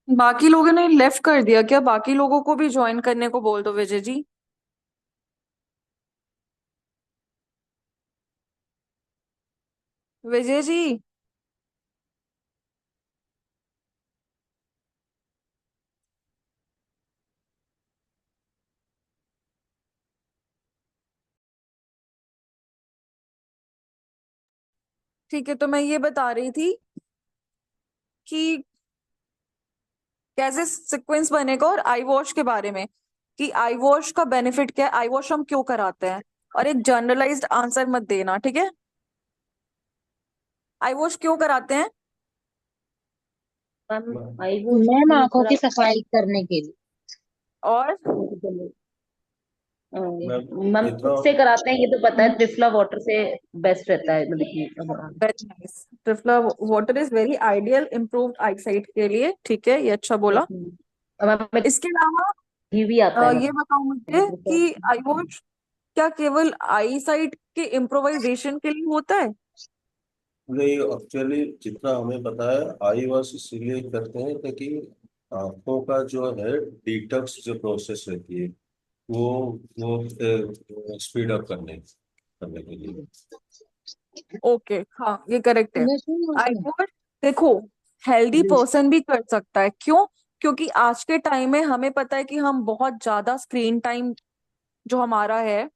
बाकी लोगों ने लेफ्ट कर दिया क्या? बाकी लोगों को भी ज्वाइन करने को बोल दो विजय जी। विजय जी। ठीक है, तो मैं ये बता रही थी कि कैसे सीक्वेंस बनेगा और आई वॉश के बारे में, कि आई वॉश का बेनिफिट क्या है, आई वॉश हम क्यों कराते हैं। और एक जनरलाइज्ड आंसर मत देना, ठीक है? आई वॉश क्यों कराते हैं? मैम आई वॉश मैम भी आंखों करा की सफाई करने के लिए। और मैम मैम इतना खुद से कराते हैं ये तो पता है, त्रिफला वाटर से बेस्ट रहता है मतलब कि very nice. Triphala water is very ideal improved eyesight के लिए, ठीक है, ये अच्छा बोला। मैम में इसके अलावा घी भी आता है ये बताओ मुझे मतलब। कि आई वॉश क्या केवल आई साइट के इम्प्रोवाइजेशन के लिए होता है? नहीं, एक्चुअली जितना हमें पता है आई वॉश इसीलिए करते हैं ताकि आंखों का जो है डिटॉक्स जो प्रोसेस रहती है वो वो स्पीड अप करने करने के लिए। ओके, हाँ ये करेक्ट है। आई सुनो। वॉश देखो, हेल्दी पर्सन भी कर सकता है। क्यों? क्योंकि आज के टाइम में हमें पता है कि हम बहुत ज्यादा स्क्रीन टाइम जो हमारा है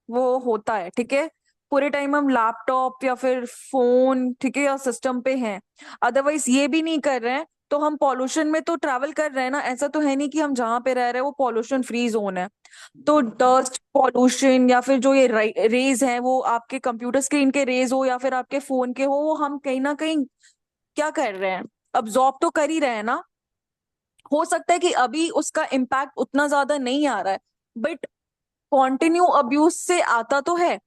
वो होता है, ठीक है। पूरे टाइम हम लैपटॉप या फिर फोन, ठीक है, या सिस्टम पे हैं। अदरवाइज ये भी नहीं कर रहे हैं तो हम पॉल्यूशन में तो ट्रैवल कर रहे हैं ना। ऐसा तो है नहीं कि हम जहाँ पे रह रहे हैं वो पॉल्यूशन फ्री जोन है। तो डस्ट पॉल्यूशन या फिर जो ये रेज हैं, वो आपके कंप्यूटर स्क्रीन के रेज हो या फिर आपके फोन के हो, वो हम कहीं ना कहीं क्या कर रहे हैं, अब्जॉर्ब तो कर ही रहे हैं ना। हो सकता है कि अभी उसका इम्पैक्ट उतना ज्यादा नहीं आ रहा है, बट कॉन्टिन्यू अब्यूज से आता तो है।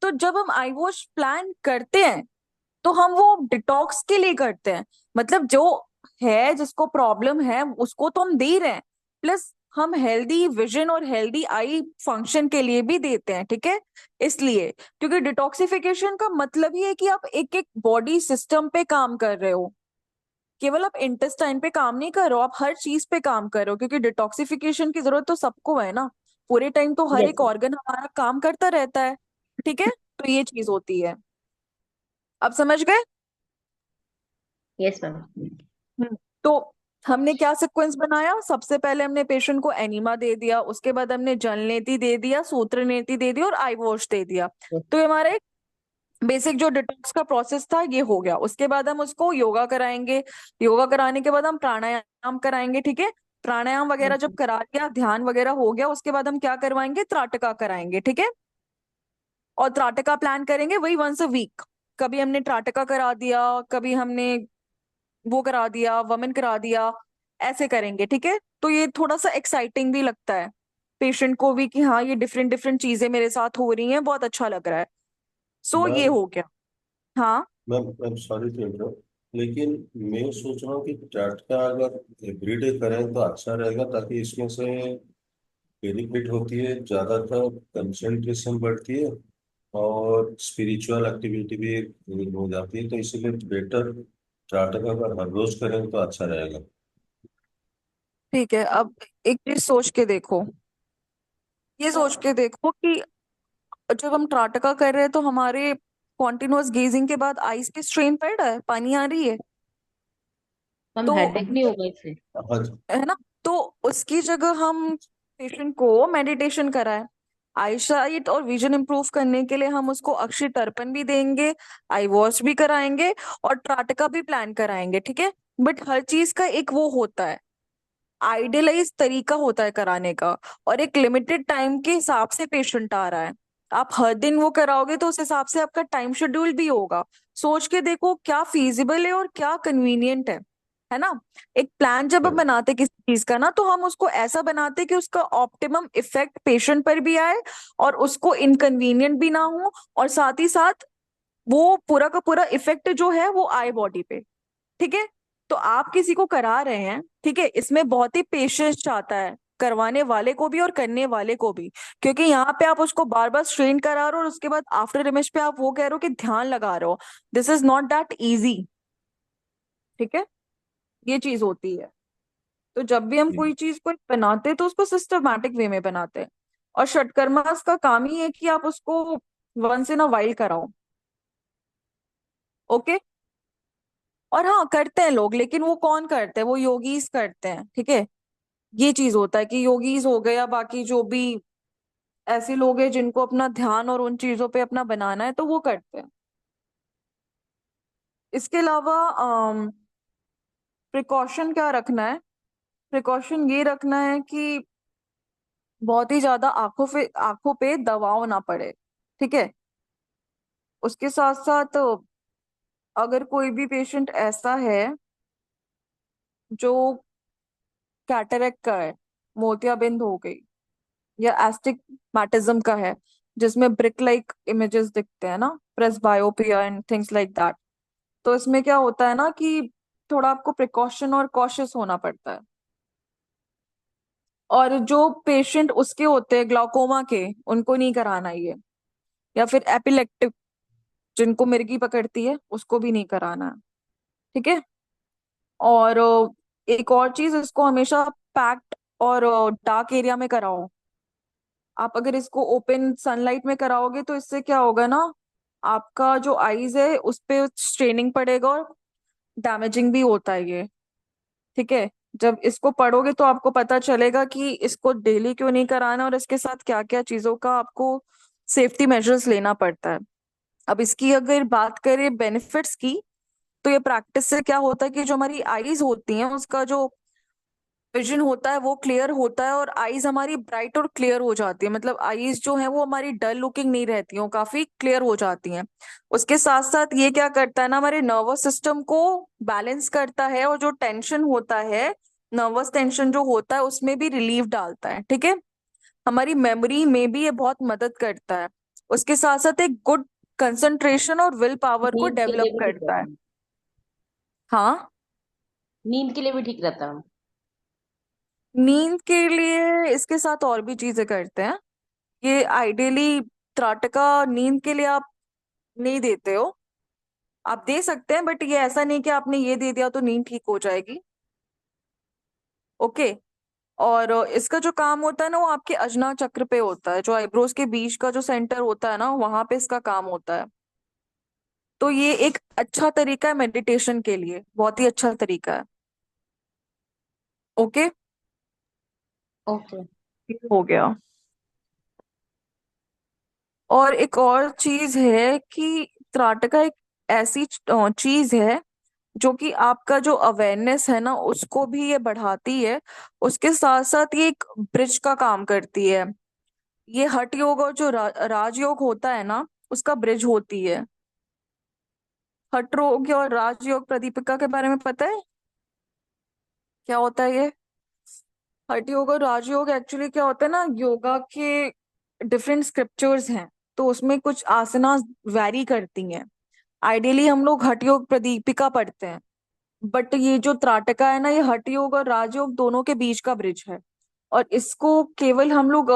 तो जब हम आई वॉश प्लान करते हैं तो हम वो डिटॉक्स के लिए करते हैं। मतलब जो है, जिसको प्रॉब्लम है उसको तो हम दे ही रहे हैं, प्लस हम हेल्दी विजन और हेल्दी आई फंक्शन के लिए भी देते हैं, ठीक है। इसलिए क्योंकि डिटॉक्सिफिकेशन का मतलब ही है कि आप एक एक बॉडी सिस्टम पे काम कर रहे हो। केवल आप इंटेस्टाइन पे काम नहीं कर रहे हो, आप हर चीज पे काम कर रहे हो, क्योंकि डिटॉक्सिफिकेशन की जरूरत तो सबको है ना। पूरे टाइम तो हर यस एक ऑर्गन हमारा काम करता रहता है, ठीक है। तो ये चीज होती है। अब समझ गए? Yes ma'am. तो हमने क्या सीक्वेंस बनाया? सबसे पहले हमने पेशेंट को एनिमा दे दिया, उसके बाद हमने जल नेति दे दिया, सूत्र नेति दे दिया और आई वॉश दे दिया। तो ये हमारा एक बेसिक जो डिटॉक्स का प्रोसेस था ये हो गया। उसके बाद हम उसको योगा कराएंगे। योगा कराने के बाद हम प्राणायाम कराएंगे, ठीक है। प्राणायाम वगैरह जब करा लिया, ध्यान वगैरह हो गया, उसके बाद हम क्या करवाएंगे? त्राटका कराएंगे, ठीक है। और त्राटका प्लान करेंगे वही वंस अ वीक। कभी हमने त्राटका करा दिया, कभी हमने वो करा दिया, वमन करा दिया, ऐसे करेंगे, ठीक है। तो ये थोड़ा सा एक्साइटिंग भी लगता है पेशेंट को भी कि हाँ ये डिफरेंट डिफरेंट चीजें मेरे साथ हो रही हैं, बहुत अच्छा लग रहा है। सो ये मैम हो गया। हाँ। मैम सॉरी टू इंटरप्ट, लेकिन मैं सोच रहा हूँ कि चार्ट का अगर एवरीडे करें तो अच्छा रहेगा ताकि इसमें से बेनिफिट होती है, ज़्यादातर कंसंट्रेशन बढ़ती है और स्पिरिचुअल एक्टिविटी भी हो जाती है, तो इसीलिए बेटर चार्ट का अगर हर रोज करें तो अच्छा रहेगा। ठीक है, अब एक चीज सोच के देखो। ये सोच के देखो कि जब हम त्राटका कर रहे हैं तो हमारे कॉन्टिन्यूअस गेजिंग के बाद आईज पे स्ट्रेन पड़ रहा है, पानी आ रही है। मैम तो हेडेक नहीं होगा इससे? हाँ जी। है ना। तो उसकी जगह हम पेशेंट को मेडिटेशन कराएं। आई साइट और विजन इंप्रूव करने के लिए हम उसको अक्षय तर्पण भी देंगे, आई वॉश भी कराएंगे और त्राटका भी प्लान कराएंगे, ठीक है। बट हर चीज का एक वो होता है, आइडियलाइज तरीका होता है कराने का। और एक लिमिटेड टाइम के हिसाब से पेशेंट आ रहा है। आप हर दिन वो कराओगे तो उस हिसाब से आपका टाइम शेड्यूल भी होगा। सोच के देखो क्या फीजिबल है और क्या कन्वीनियंट है ना। एक प्लान जब हम बनाते किसी चीज का ना, तो हम उसको ऐसा बनाते कि उसका ऑप्टिमम इफेक्ट पेशेंट पर भी आए और उसको इनकन्वीनियंट भी ना हो, और साथ ही साथ वो पूरा का पूरा इफेक्ट जो है वो आए बॉडी पे, ठीक है। तो आप किसी को करा रहे हैं, ठीक है, इसमें बहुत ही पेशेंस चाहता है, करवाने वाले को भी और करने वाले को भी। क्योंकि यहाँ पे आप उसको बार बार स्ट्रेन करा रहे हो और उसके बाद आफ्टर इमेज पे आप वो कह रहे हो कि ध्यान लगा रहे हो। This is not that easy. ठीक है, ये चीज होती है। तो जब भी हम कोई चीज को बनाते हैं तो उसको सिस्टमैटिक वे में बनाते हैं। और षटकर्मास का काम ही है कि आप उसको वंस इन अ वाइल कराओ। ओके। और हाँ, करते हैं लोग, लेकिन वो कौन करते हैं? वो योगीज करते हैं, ठीक है। ये चीज होता है कि योगीज हो गए या बाकी जो भी ऐसे लोग हैं जिनको अपना ध्यान और उन चीजों पे अपना बनाना है, तो वो करते हैं। इसके अलावा प्रिकॉशन क्या रखना है? प्रिकॉशन ये रखना है कि बहुत ही ज्यादा आंखों पे दबाव ना पड़े, ठीक है। उसके साथ साथ अगर कोई भी पेशेंट ऐसा है जो कैटरेक्ट का है, मोतियाबिंद हो गई, या एस्टिग्मेटिज्म का है, जिसमें ब्रिक लाइक इमेजेस दिखते हैं ना, presbyopia and things like that, तो इसमें क्या होता है ना कि थोड़ा आपको प्रिकॉशन और कॉशियस होना पड़ता है। और जो पेशेंट उसके होते हैं ग्लाउकोमा के, उनको नहीं कराना ये। या फिर एपिलेप्टिक, जिनको मिर्गी पकड़ती है, उसको भी नहीं कराना है, ठीक है। और एक और चीज, इसको हमेशा पैक्ड और डार्क एरिया में कराओ। आप अगर इसको ओपन सनलाइट में कराओगे तो इससे क्या होगा ना, आपका जो आईज है उस पे स्ट्रेनिंग पड़ेगा और डैमेजिंग भी होता है ये, ठीक है। जब इसको पढ़ोगे तो आपको पता चलेगा कि इसको डेली क्यों नहीं कराना और इसके साथ क्या क्या चीजों का आपको सेफ्टी मेजर्स लेना पड़ता है। अब इसकी अगर बात करें बेनिफिट्स की, तो ये प्रैक्टिस से क्या होता है कि जो हमारी आईज होती हैं उसका जो विजन होता है वो क्लियर होता है, और आईज हमारी ब्राइट और क्लियर हो जाती है। मतलब आईज जो है वो हमारी डल लुकिंग नहीं रहती हैं, वो काफी क्लियर हो जाती हैं। उसके साथ साथ ये क्या करता है ना, हमारे नर्वस सिस्टम को बैलेंस करता है, और जो टेंशन होता है, नर्वस टेंशन जो होता है, उसमें भी रिलीफ डालता है, ठीक है। हमारी मेमोरी में भी ये बहुत मदद करता है। उसके साथ साथ एक गुड कंसंट्रेशन और विल पावर को नींद के डेवलप लिए भी ठीक करता रहता है। है। हाँ, नींद के लिए भी ठीक रहता है। नींद के लिए इसके साथ और भी चीजें करते हैं। ये आइडियली त्राटका नींद के लिए आप नहीं देते हो, आप दे सकते हैं, बट ये ऐसा नहीं कि आपने ये दे दिया तो नींद ठीक हो जाएगी। ओके। और इसका जो काम होता है ना, वो आपके अजना चक्र पे होता है, जो आईब्रोज के बीच का जो सेंटर होता है ना, वहां पे इसका काम होता है। तो ये एक अच्छा तरीका है मेडिटेशन के लिए, बहुत ही अच्छा तरीका है। Okay, okay. हो गया। और एक और चीज है कि त्राटका एक ऐसी चीज है जो कि आपका जो अवेयरनेस है ना उसको भी ये बढ़ाती है। उसके साथ साथ ये एक ब्रिज का काम करती है। ये हठ योग और जो राजयोग होता है ना, उसका ब्रिज होती है। हठ योग और राजयोग प्रदीपिका के बारे में पता है क्या होता है ये? हठ योग और राजयोग एक्चुअली क्या होता है ना, योगा के डिफरेंट स्क्रिप्चर्स हैं, तो उसमें कुछ आसनास वैरी करती हैं। आइडियली हम लोग हठ योग प्रदीपिका पढ़ते हैं, बट ये जो त्राटका है ना, ये हठ योग और राजयोग दोनों के बीच का ब्रिज है। और इसको केवल हम लोग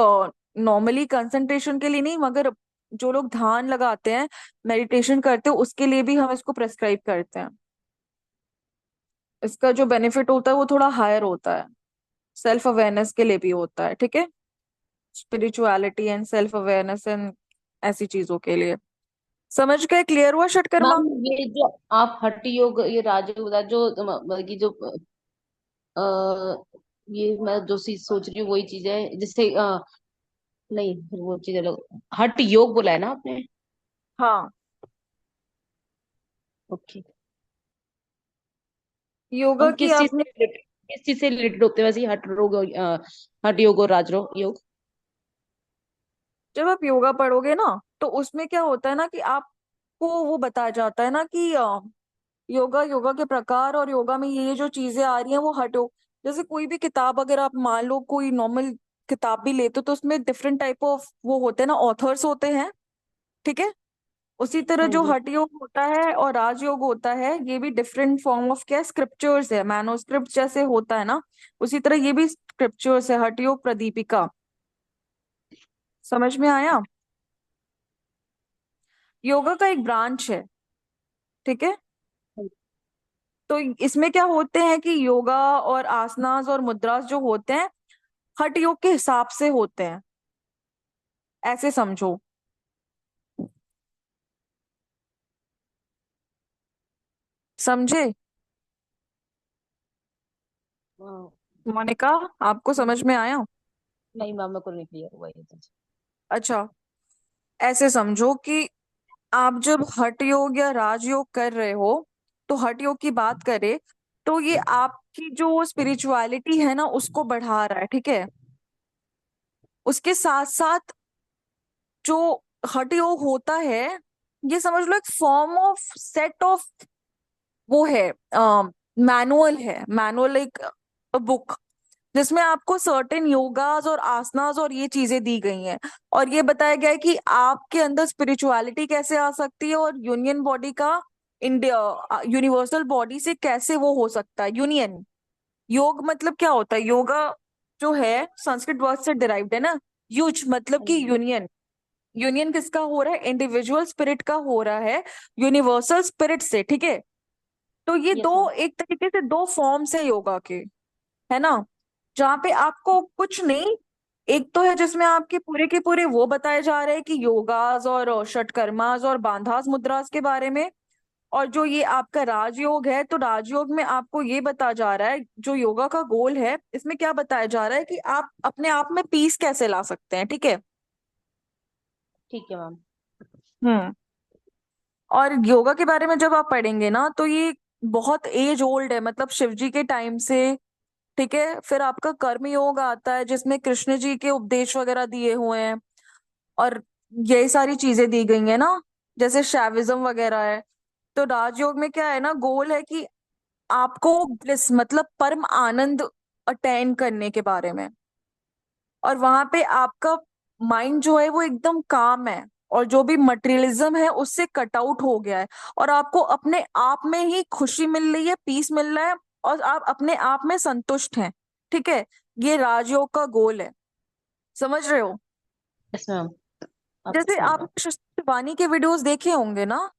नॉर्मली कंसंट्रेशन के लिए नहीं, मगर जो लोग ध्यान लगाते हैं, मेडिटेशन करते हैं, उसके लिए भी हम इसको प्रेस्क्राइब करते हैं। इसका जो बेनिफिट होता है वो थोड़ा हायर होता है, सेल्फ अवेयरनेस के लिए भी होता है, ठीक है। Spirituality and self awareness and ऐसी चीजों के लिए। समझ गए? क्लियर हुआ षटकर्मा? मैम ये जो आप हठ योग, ये राजयोग बता, जो मतलब कि जो अ, ये मैं जो चीज सोच रही हूँ वही चीज है जिससे नहीं, फिर वो चीज अलग। हठ योग बोला है ना आपने? हाँ, ओके। योगा हम की आपने किस चीज से रिलेटेड होते हैं वैसे ये हठ योग, हठ योग और योग? जब आप योगा पढ़ोगे ना, तो उसमें क्या होता है ना कि आपको वो बताया जाता है ना कि योगा, योगा के प्रकार, और योगा में ये जो चीजें आ रही हैं वो हटो। जैसे कोई भी किताब अगर आप मान लो, कोई नॉर्मल किताब भी लेते हो, तो उसमें डिफरेंट टाइप ऑफ वो होते हैं ना, ऑथर्स होते हैं, ठीक है। उसी तरह हाँ जो जी। हठ योग होता है और राजयोग होता है, ये भी डिफरेंट फॉर्म ऑफ क्या स्क्रिप्चर्स है, मैनोस्क्रिप्ट जैसे होता है ना, उसी तरह ये भी स्क्रिप्चर्स है, हठ योग प्रदीपिका। समझ में आया? योगा का एक ब्रांच है, ठीक है। तो इसमें क्या होते हैं कि योगा और आसनास और मुद्रास जो होते हैं हठ योग के हिसाब से होते हैं, ऐसे समझो। समझे हाँ, मोनिका? आपको समझ में आया? नहीं मैम, मेरे को नहीं क्लियर हुआ ये चीज। अच्छा, ऐसे समझो कि आप जब हठ योग या राजयोग कर रहे हो, तो हठ योग की बात करें तो ये आपकी जो स्पिरिचुअलिटी है ना उसको बढ़ा रहा है, ठीक है। उसके साथ साथ जो हठ योग होता है, ये समझ लो एक फॉर्म ऑफ सेट ऑफ वो है, मैनुअल है, मैनुअल एक बुक जिसमें आपको सर्टेन योगास और आसनास और ये चीजें दी गई हैं, और ये बताया गया है कि आपके अंदर स्पिरिचुअलिटी कैसे आ सकती है और यूनियन बॉडी का इंडिया यूनिवर्सल बॉडी से कैसे वो हो सकता है यूनियन। योग मतलब क्या होता है? योगा जो है संस्कृत वर्ड से डिराइव्ड है ना। युज मतलब कि हम्म, यूनियन। यूनियन किसका हो रहा है? इंडिविजुअल स्पिरिट का हो रहा है यूनिवर्सल स्पिरिट से, ठीक है। तो ये यस दो मैम। एक तरीके से दो फॉर्म्स है योगा के, है ना। जहाँ पे आपको कुछ नहीं, एक तो है जिसमें आपके पूरे के पूरे वो बताए जा रहे हैं कि योगास और षटकर्मास और बांधास मुद्रास के बारे में। और जो ये आपका राजयोग है, तो राजयोग में आपको ये बताया जा रहा है, जो योगा का गोल है इसमें क्या बताया जा रहा है कि आप अपने आप में पीस कैसे ला सकते हैं, ठीक है। ठीक है मैम। हम्म। और योगा के बारे में जब आप पढ़ेंगे ना तो ये बहुत एज ओल्ड है, मतलब शिव जी के टाइम से, ठीक है। फिर आपका कर्म योग आता है जिसमें कृष्ण जी के उपदेश वगैरह दिए हुए हैं, और यही सारी चीजें दी गई है ना, जैसे शैविज्म वगैरह है। तो राजयोग में क्या है ना, गोल है कि आपको ब्लिस मतलब परम आनंद अटेन करने के बारे में। और वहां पे आपका माइंड जो है वो एकदम काम है, और जो भी मटेरियलिज्म है उससे कट आउट हो गया है, और आपको अपने आप में ही खुशी मिल रही है, पीस मिल रहा है, और आप अपने आप में संतुष्ट हैं, ठीक है। ये राजयोग का गोल है, समझ रहे हो। यस मैम, आपकी जैसे सही बात। आपने शिस्टर शिवानी के वीडियोस देखे होंगे ना।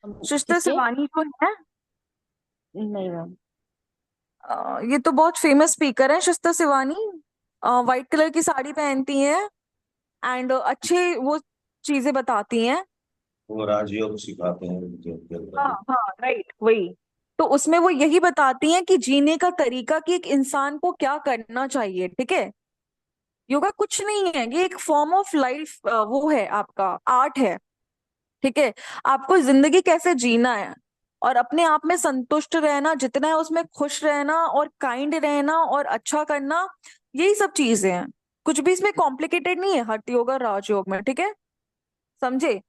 शिस्टर किसके? शिवानी जो है, नहीं मैम। ये तो बहुत फेमस स्पीकर है शिस्टर शिवानी। वाइट कलर की साड़ी पहनती हैं एंड अच्छे वो चीजें बताती हैं। वो राजयोग सिखाते हैं योग के हाँ अंदर। हाँ, राइट, वही। तो उसमें वो यही बताती हैं कि जीने का तरीका, कि एक इंसान को क्या करना चाहिए, ठीक है। योगा कुछ नहीं है, ये एक फॉर्म ऑफ लाइफ, वो है आपका आर्ट है, ठीक है। आपको जिंदगी कैसे जीना है और अपने आप में संतुष्ट रहना जितना है उसमें खुश रहना और काइंड रहना और अच्छा करना, यही सब चीजें हैं। कुछ भी इसमें कॉम्प्लिकेटेड नहीं है हठ योग और राजयोग में, ठीक है। समझे?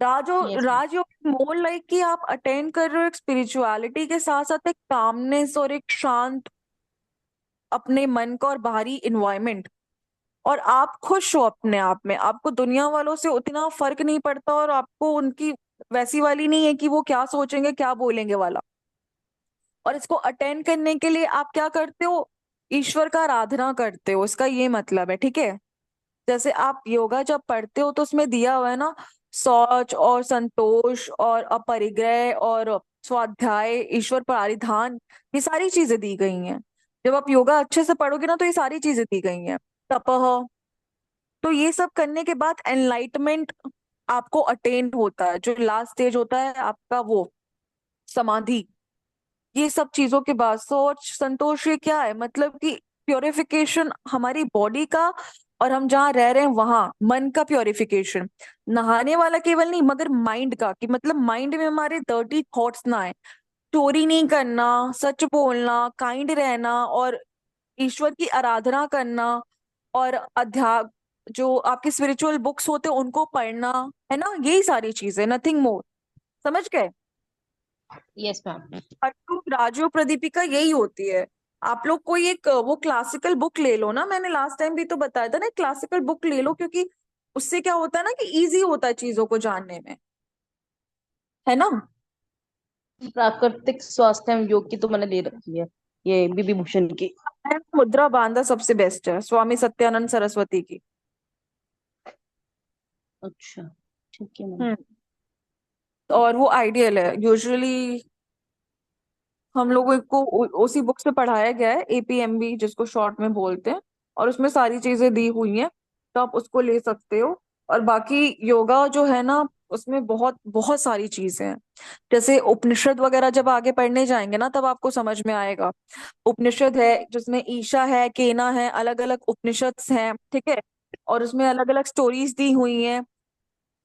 Yes ma'am. Rajyoga more like कि आप अटेंड कर रहे हो एक स्पिरिचुअलिटी के साथ साथ एक कामनेस और एक शांत अपने मन का और बाहरी इन्वायरमेंट, और आप खुश हो अपने आप में, आपको दुनिया वालों से उतना फर्क नहीं पड़ता, और आपको उनकी वैसी वाली नहीं है कि वो क्या सोचेंगे क्या बोलेंगे वाला। और इसको अटेंड करने के लिए आप क्या करते हो? ईश्वर का आराधना करते हो, इसका ये मतलब है, ठीक है। जैसे आप योगा जब पढ़ते हो तो उसमें दिया हुआ है ना, शौच और संतोष और अपरिग्रह और स्वाध्याय, ईश्वर प्राधिधान, ये सारी चीजें दी गई हैं। जब आप योगा अच्छे से पढ़ोगे ना तो ये सारी चीजें दी गई हैं। तपह, तो ये सब करने के बाद एनलाइटमेंट आपको अटेन होता है, जो लास्ट स्टेज होता है आपका वो समाधि। ये सब चीजों के बाद सोच संतोष, ये क्या है मतलब कि प्योरिफिकेशन हमारी बॉडी का, और हम जहाँ रह रहे हैं वहां मन का प्योरिफिकेशन। नहाने वाला केवल नहीं मगर माइंड का, कि मतलब माइंड में हमारे डर्टी थॉट्स ना आए, चोरी नहीं करना, सच बोलना, काइंड रहना, और ईश्वर की आराधना करना, और अध्यात्म जो आपके स्पिरिचुअल बुक्स होते हैं उनको पढ़ना, है ना, यही सारी चीजें, नथिंग मोर। समझ गए? Yes ma'am. अटूट राजयोग प्रदीपिका यही होती है। आप लोग कोई एक वो क्लासिकल बुक ले लो ना, मैंने लास्ट टाइम भी तो बताया था ना, क्लासिकल बुक ले लो, क्योंकि उससे क्या होता है ना कि इजी होता है चीजों को जानने में, है ना। प्राकृतिक स्वास्थ्य एवं योग की तो मैंने ले रखी है, ये बीबी भूषण की। मुद्रा बांधा सबसे बेस्ट है, स्वामी सत्यानंद सरस्वती की। अच्छा, ठीक है मैम। हम्म। और वो आइडियल है यूजुअली। हम लोगों को उसी बुक से पढ़ाया गया है, एपीएमबी जिसको शॉर्ट में बोलते हैं, और उसमें सारी चीजें दी हुई हैं, तो आप उसको ले सकते हो। और बाकी योगा जो है ना, उसमें बहुत बहुत सारी चीजें हैं। जैसे उपनिषद वगैरह जब आगे पढ़ने जाएंगे ना, तब आपको समझ में आएगा। उपनिषद है जिसमें ईशा है, केना है, अलग अलग उपनिषद हैं, ठीक है। और उसमें अलग अलग स्टोरीज दी हुई हैं।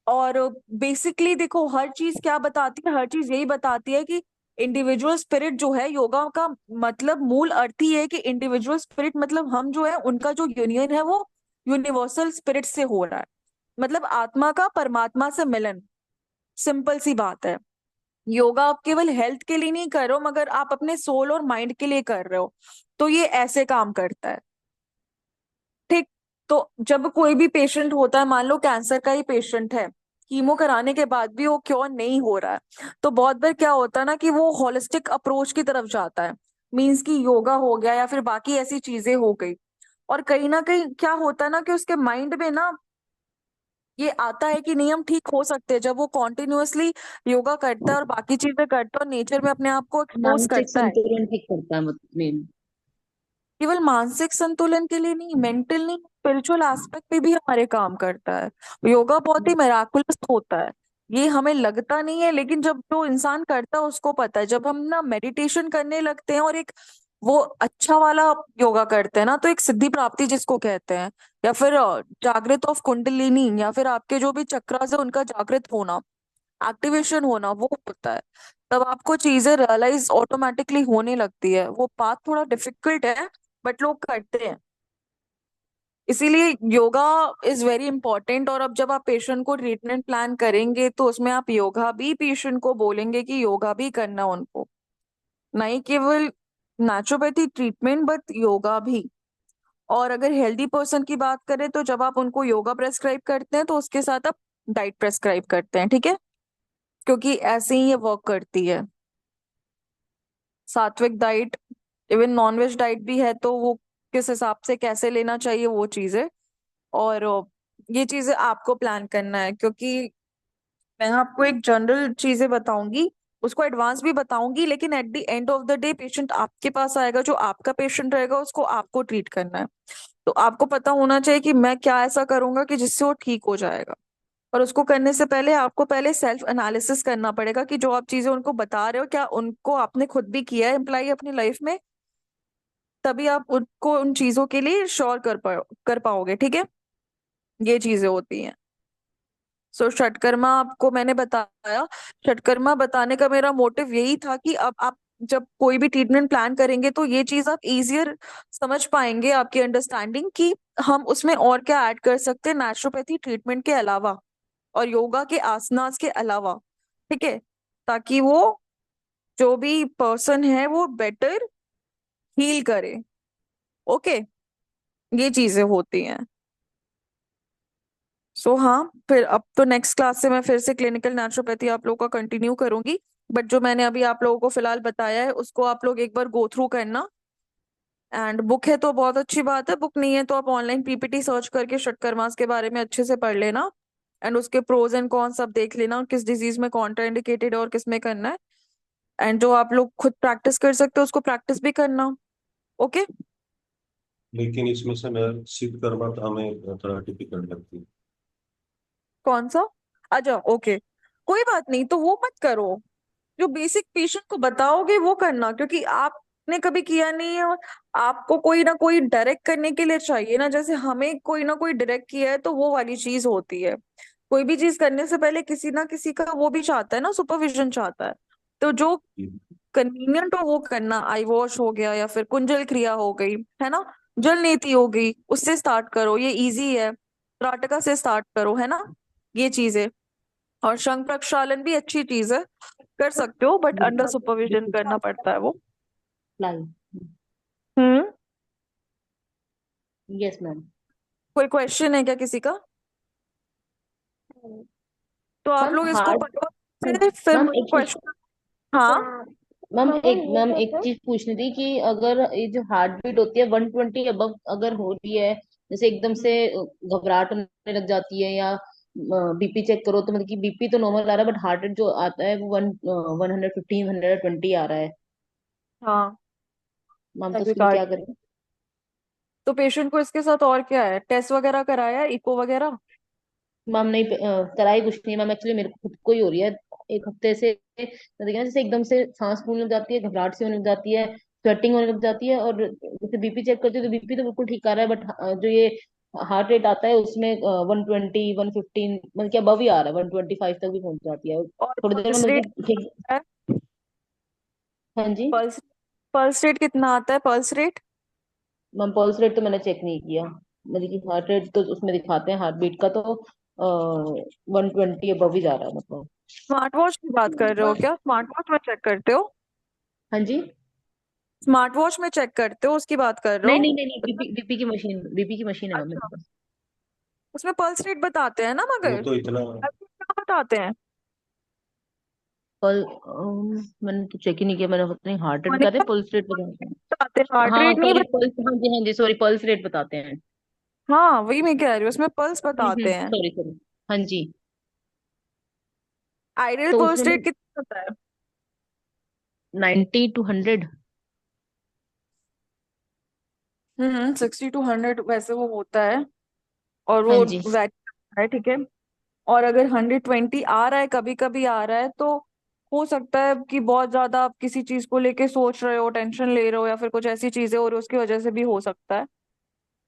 और बेसिकली देखो, हर चीज क्या बताती है, हर चीज यही बताती है कि इंडिविजुअल स्पिरिट जो है, योगा का मतलब मूल अर्थ ही है कि इंडिविजुअल स्पिरिट मतलब हम जो है उनका जो यूनियन है वो यूनिवर्सल स्पिरिट से हो रहा है। मतलब आत्मा का परमात्मा से मिलन। सिंपल सी बात है। योगा आप केवल हेल्थ के लिए नहीं कर रहे हो, मगर आप अपने सोल और माइंड के लिए कर रहे हो। तो ये ऐसे काम करता है, ठीक। तो जब कोई भी पेशेंट होता है, मान लो कैंसर का ही पेशेंट है, कीमो कराने के बाद भी वो क्योर नहीं हो रहा है, तो बहुत बार क्या होता है ना कि वो होलिस्टिक अप्रोच की तरफ जाता है। मीन्स कि योगा हो गया या फिर बाकी ऐसी चीजें हो गई। और कहीं ना कहीं क्या होता है ना कि उसके माइंड में ना ये आता है कि नहीं, हम ठीक हो सकते हैं, जब वो कॉन्टिन्यूअसली योगा करता है और बाकी चीजें करता है और नेचर में अपने आप को एक्सपोज मानसिक करता है। संतुलन ठीक करता है मेन। केवल मानसिक संतुलन के लिए नहीं, मेंटल नहीं, स्पिरिचुअल एस्पेक्ट पे भी हमारे काम करता है। योगा बहुत ही मेराकुलस होता है। ये हमें लगता नहीं है, लेकिन जब जो इंसान करता है उसको पता है। जब हम ना मेडिटेशन करने लगते हैं और एक वो अच्छा वाला योगा करते हैं ना, तो एक सिद्धि प्राप्ति जिसको कहते हैं, या फिर जागृत ऑफ कुंडलिनी, या फिर आपके जो भी चक्रास है उनका जागृत होना, एक्टिवेशन होना, वो होता है। तब आपको चीजें रियलाइज ऑटोमेटिकली होने लगती है। वो पाथ थोड़ा डिफिकल्ट है, बट लोग करते हैं। इसीलिए योगा इज वेरी इंपॉर्टेंट। और अब जब आप पेशेंट को ट्रीटमेंट प्लान करेंगे, तो उसमें आप योगा भी पेशेंट को बोलेंगे कि योगा भी करना उनको, नहीं केवल नेचुरोपैथी ट्रीटमेंट बट योगा भी। और अगर हेल्दी पर्सन की बात करें, तो जब आप उनको योगा प्रेस्क्राइब करते हैं, तो उसके साथ आप डाइट प्रेस्क्राइब करते हैं, ठीक है। क्योंकि ऐसे ही ये वर्क करती है। सात्विक डाइट, इवन नॉनवेज डाइट भी है, तो वो किस हिसाब से कैसे लेना चाहिए, वो चीजें। और ये चीजें आपको प्लान करना है, क्योंकि मैं आपको एक जनरल चीजें बताऊंगी, उसको एडवांस भी बताऊंगी, लेकिन at the end of the day patient आपके पास आएगा, जो आपका पेशेंट रहेगा उसको आपको ट्रीट करना है। तो आपको पता होना चाहिए कि मैं क्या ऐसा करूंगा कि जिससे वो ठीक हो जाएगा। और उसको करने से पहले आपको पहले सेल्फ एनालिसिस करना पड़ेगा कि जो आप चीजें उनको बता रहे हो, क्या उनको आपने खुद भी किया है इम्प्लाई अपनी लाइफ में। तभी आप उनको उन चीजों के लिए श्योर कर पाओगे, ठीक है। ये चीजें होती हैं। सो षटकर्मा आपको मैंने बताया। षटकर्मा बताने का मेरा मोटिव यही था कि अब आप जब कोई भी ट्रीटमेंट प्लान करेंगे, तो ये चीज आप इजियर समझ पाएंगे, आपकी अंडरस्टैंडिंग कि हम उसमें और क्या ऐड कर सकते हैं नेचुरोपैथी ट्रीटमेंट के अलावा, और योगा के आसनास के अलावा, ठीक है। ताकि वो जो भी पर्सन है वो बेटर हील करे। ओके, ये चीजें होती हैं। सो हाँ, फिर अब तो नेक्स्ट क्लास से मैं फिर से क्लिनिकल नेचुरोपैथी आप लोगों का कंटिन्यू करूंगी। बट जो मैंने अभी आप लोगों को फिलहाल बताया है, उसको आप लोग एक बार गो थ्रू करना। एंड बुक है तो बहुत अच्छी बात है, बुक नहीं है तो आप ऑनलाइन पीपीटी सर्च करके षटकर्मास के बारे में अच्छे से पढ़ लेना। एंड उसके प्रोज एंड कॉन्स सब देख लेना, और किस डिजीज में कॉन्ट्रा इंडिकेटेड है और किस में करना है। एंड जो आप लोग खुद प्रैक्टिस कर सकते हो, उसको प्रैक्टिस भी करना। ओके। लेकिन इसमें से मैं सिद्ध कर्मा तो हमें थोड़ा डिफिकल्ट लगती है। कौन सा? अच्छा, ओके। कोई बात नहीं, तो वो मत करो। जो बेसिक पेशेंट को बताओगे वो करना, क्योंकि आपने कभी किया नहीं है, और आपको कोई ना कोई डायरेक्ट करने के लिए चाहिए ना, जैसे हमें कोई ना कोई डायरेक्ट किया है, तो वो वाली चीज होती है। कोई भी चीज करने से पहले किसी ना किसी का वो भी चाहता है ना, सुपरविजन चाहता है। तो जो कन्वीनियंट हो वो करना, आई वॉश हो गया या फिर कुंजल क्रिया हो गई, है ना, जल नीति हो गई, उससे स्टार्ट करो, ये इजी है। त्राटका से स्टार्ट करो, है ना, ये चीजें। और शंख प्रक्षालन भी अच्छी चीज है, कर सकते हो, बट अंडर सुपरविजन करना पड़ता है वो। लाई। हम्म। Yes ma'am. कोई क्वेश्चन है क्या किसी का? तो आप मैम लोग इसको हार्ट। पढ़ो, फिर मैम मुझे एक चीज। क्वेश्चन। हाँ। मैम एक चीज पूछनी थी कि अगर ये जो हार्ट बीट होती है 120 अबव अगर हो रही है, जैसे एकदम से घबराहट होने लग जाती है, या बीपी चेक करो तो मतलब कि बीपी तो नॉर्मल आ रहा है, बट हार्ट रेट जो आता है वो 115 120 आ रहा है। हाँ, मैम तो उसके लिए तकीकार्ड। क्या करें? तो पेशेंट को इसके साथ और क्या है, टेस्ट वगैरह कराया है, इको वगैरह? मैम नहीं, कराई कुछ नहीं मैम, एक्चुअली मेरे को खुद को ही हो रही है एक हफ्ते से। मतलब कि ना, जैसे एकदम से सांस फूलने लग जाती है, घबराहट सी होने लग जाती है, स्वेटिंग होने लग जाती है, और जैसे बीपी चेक करती है तो बीपी तो बिल्कुल ठीक आ रहा है, बट जो ये हार्ट रेट आता है उसमें 120 115 मतलब कि अबव ही आ रहा है, 125 तक भी पहुंच जाती है और थोड़ी देर में, पल्स मतलब रेट कि ठीक। है? हाँ जी। पल्स पल्स रेट कितना आता है, pulse rate? Ma'am pulse rate तो मैंने चेक नहीं किया, मतलब कि हार्ट रेट तो उसमें दिखाते हैं, हार्ट बीट का तो 120 अबव ही जा रहा है मतलब। स्मार्ट वॉच की बात कर रहे हो क्या, स्मार्ट वॉच में चेक करते हो? हाँ जी। स्मार्ट वॉच में चेक करते हो, उसकी बात कर रहे नहीं हो? नहीं नहीं नहीं, बीपी की मशीन है मैम मेरे अच्छा, पास। उसमें पल्स रेट बताते हैं ना, वो मगर तो इतना क्या बताते हैं? पल मैंने तो चेक ही नहीं किया, मैंने अपनी हार्ट रेट बताते मॉर्निंग हैं, पल्स रेट बताते हैं। बताते हैं, हार्ट हाँ रेट नहीं सॉरी, पल्स, हाँ जी सॉरी, पल्स रेट बताते हैं। हाँ, वही मैं कह रही हूँ, उसमें पल्स बताते हैं। Sorry sorry. हाँ जी। आइडियल तो उसमें पल्स रेट कितना होता है? 90 to 100। 60 to 100 वैसे वो होता है, और हाँ वो जी। वैरी है, ठीक है। और अगर 120 आ रहा है, कभी कभी आ रहा है, तो हो सकता है कि बहुत ज्यादा आप किसी चीज को लेके सोच रहे हो, टेंशन ले रहे हो, या फिर कुछ ऐसी चीजें हो रही हो, उसकी वजह से भी हो सकता है।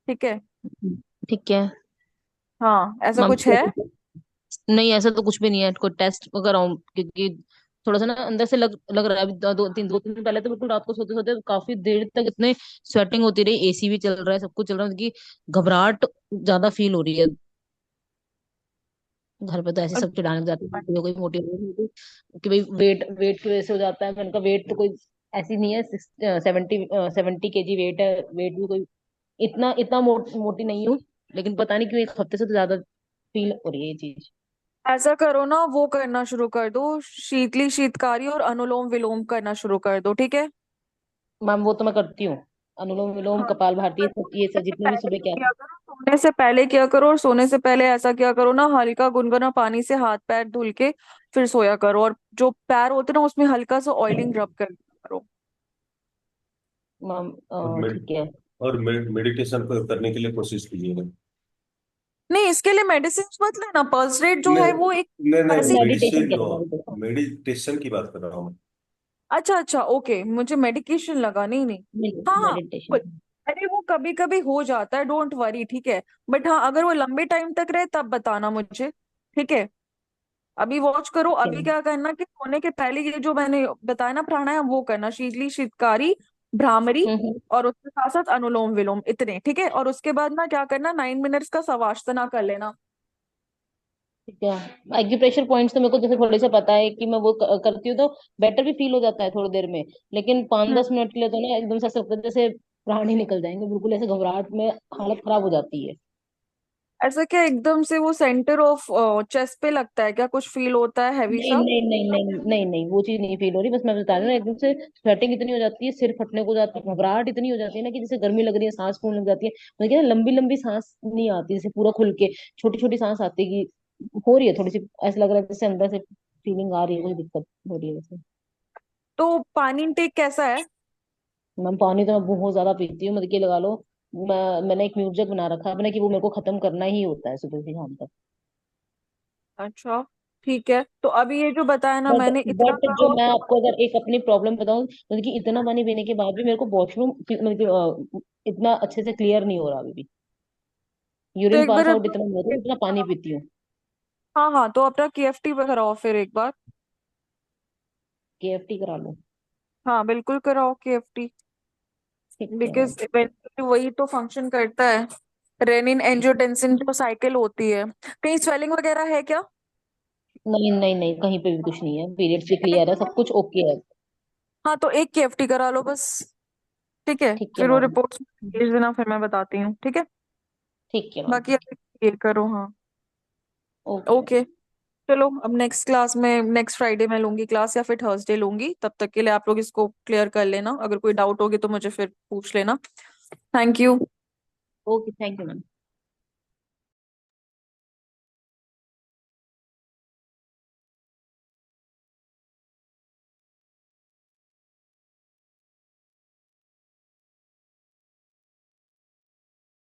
ठीक है। ठीक है। हाँ, ऐसा मैम कुछ है? नहीं, ऐसा तो कुछ भी नहीं है, कोई टेस्ट कराऊं? क्योंकि थोड़ा सा ना अंदर से लग रहा है अभी, 2 3 दिन पहले तो बिल्कुल रात को सोते सोते काफी देर तक इतने स्वेटिंग होती रही, एसी भी चल रहा है, सब कुछ चल रहा है, मतलब कि घबराहट ज्यादा फील हो रही है। घर पे तो ऐसे सब चिढ़ाने लग जाते हैं, मोटी हो गई मोटी हो गई, कि भाई वेट वेट की वजह से हो जाता है। मैंने कहा वेट तो कोई ऐसी नहीं है, 70 केजी वेट है, वेट भी कोई इतना इतना मोटी नहीं हूँ, लेकिन पता नहीं क्यों एक हफ्ते से तो ज्यादा फील हो रही है ये चीज। ऐसा करो ना, वो करना शुरू कर दो, शीतली शीतकारी और अनुलोम विलोम करना शुरू कर दो, ठीक है। मैम वो तो मैं करती हूँ, अनुलोम विलोम, हाँ, कपाल भारती, ये सब जितने भी पहले सुबह क्या। किया करो, सोने से पहले किया करो, और सोने से पहले ऐसा किया करो ना, हल्का गुनगुना पानी से हाथ पैर धुल के फिर सोया करो, और जो पैर होते हैं ना, उसमें हल्का सा ऑयलिंग रब कर दिया करो। मैम और मेड ठीक है। और मेडिटेशन करने के लिए कोशिश कीजिएगा। नहीं, इसके लिए मेडिसिन मत लेना, पल्स रेट जो नहीं है वो एक नहीं नहीं, वैसे ही। मेडिटेशन मेडिसिन क्या था, मेडिटेशन? मेडिटेशन की बात कर रहा हूँ अच्छा अच्छा, ओके, मुझे मेडिकेशन लगा, नहीं नहीं। हाँ हाँ, मेडिटेशन। बिल्कुल। अरे वो कभी कभी हो जाता है, डोंट वरी, ठीक है। बट हाँ, अगर वो लंबे टाइम तक रहे तब बताना मुझे, ठीक है। अभी वॉच करो, अभी क्या करना कि सोने के पहले ये जो मैंने बताया ना प्राणायाम, वो करना, शीतली शीतकारी, भ्रामरी, हम्म। और उसके साथ साथ अनुलोम विलोम, इतने, ठीक है। और उसके बाद ना क्या करना, 9 मिनट्स का शवासना कर लेना। ठीक है, एक्यूप्रेशर पॉइंट्स तो मेरे को जैसे थोड़े से पता है कि मैं वो करती हूँ तो बेटर भी फील हो जाता है थोड़ी देर में, लेकिन पाँच हम्म दस मिनट के लिए तो ना एकदम से ऐसा लगता है जैसे प्राण ही निकल जाएंगे, बिल्कुल ऐसे घबराहट में हालत खराब हो जाती है। ऐसा क्या एकदम से वो सेंटर ऑफ चेस्ट पे लगता है क्या, कुछ फील होता है हैवी नहीं सा? नहीं नहीं नहीं नहीं नहीं, वो चीज नहीं फील हो रही, बस मैं बता रही हूँ ना, एकदम से स्वेटिंग इतनी हो जाती है, सिर फटने को जाता है, घबराहट इतनी हो जाती है ना कि जैसे गर्मी लग रही है, सांस फूलने लग जाती है, मतलब क्या लंबी लंबी सांस नहीं आती, जैसे पूरा खुल के छोटी छोटी सांस आती है कि हो रही है थोड़ी सी, ऐसा लग रहा है जैसे अंदर से फीलिंग आ रही है, कोई दिक्कत हो रही है वैसे। तो पानी इनटेक कैसा है? मैम पानी तो मैं बहुत ज्यादा पीती हूँ, मतलब कि लगा लो, मैंने एक म्यूजिक बना रखा है अपने कि वो मेरे को खत्म करना ही होता है सुबह से शाम तक। अच्छा, ठीक है, तो अभी ये जो बताया ना बट मैंने, इतना बट जो करो। मैं आपको अगर एक अपनी प्रॉब्लम बताऊं, मतलब कि इतना पानी पीने के बाद भी मेरे को वॉशरूम मतलब कि इतना अच्छे से क्लियर नहीं हो रहा अभी भी, तो यूरिन एक पास बार आउट इतना नहीं होता जितना पानी पीती हूँ। हाँ हाँ, तो अपना केएफटी पे कराओ फिर एक बार। केएफटी करा लो। हाँ, बिल्कुल कराओ केएफटी, ठीक है बिकॉज मैम। इवेंचुअली वही तो फंक्शन करता है, रेनिन एंजियोटेंसिन जो साइकिल होती है। कहीं स्वेलिंग वगैरह है क्या? नहीं नहीं नहीं, कहीं पे भी कुछ नहीं है, पीरियड्स भी क्लियर है, सब कुछ ओके है। हाँ, तो एक केएफटी करा लो बस, ठीक है। ठीक है फिर वो मैम। रिपोर्ट्स भेज देना, फिर मैं बताती हूँ, ठीक है। ठीक है मैम। बाकी अभी ये करो, हाँ। Okay ma'am. ओके, चलो, अब नेक्स्ट क्लास में, नेक्स्ट फ्राइडे में लूंगी क्लास, या फिर थर्सडे लूंगी, तब तक के लिए आप लोग इसको क्लियर कर लेना, अगर कोई डाउट होगी तो मुझे फिर पूछ लेना। Thank you. Okay, thank you ma'am.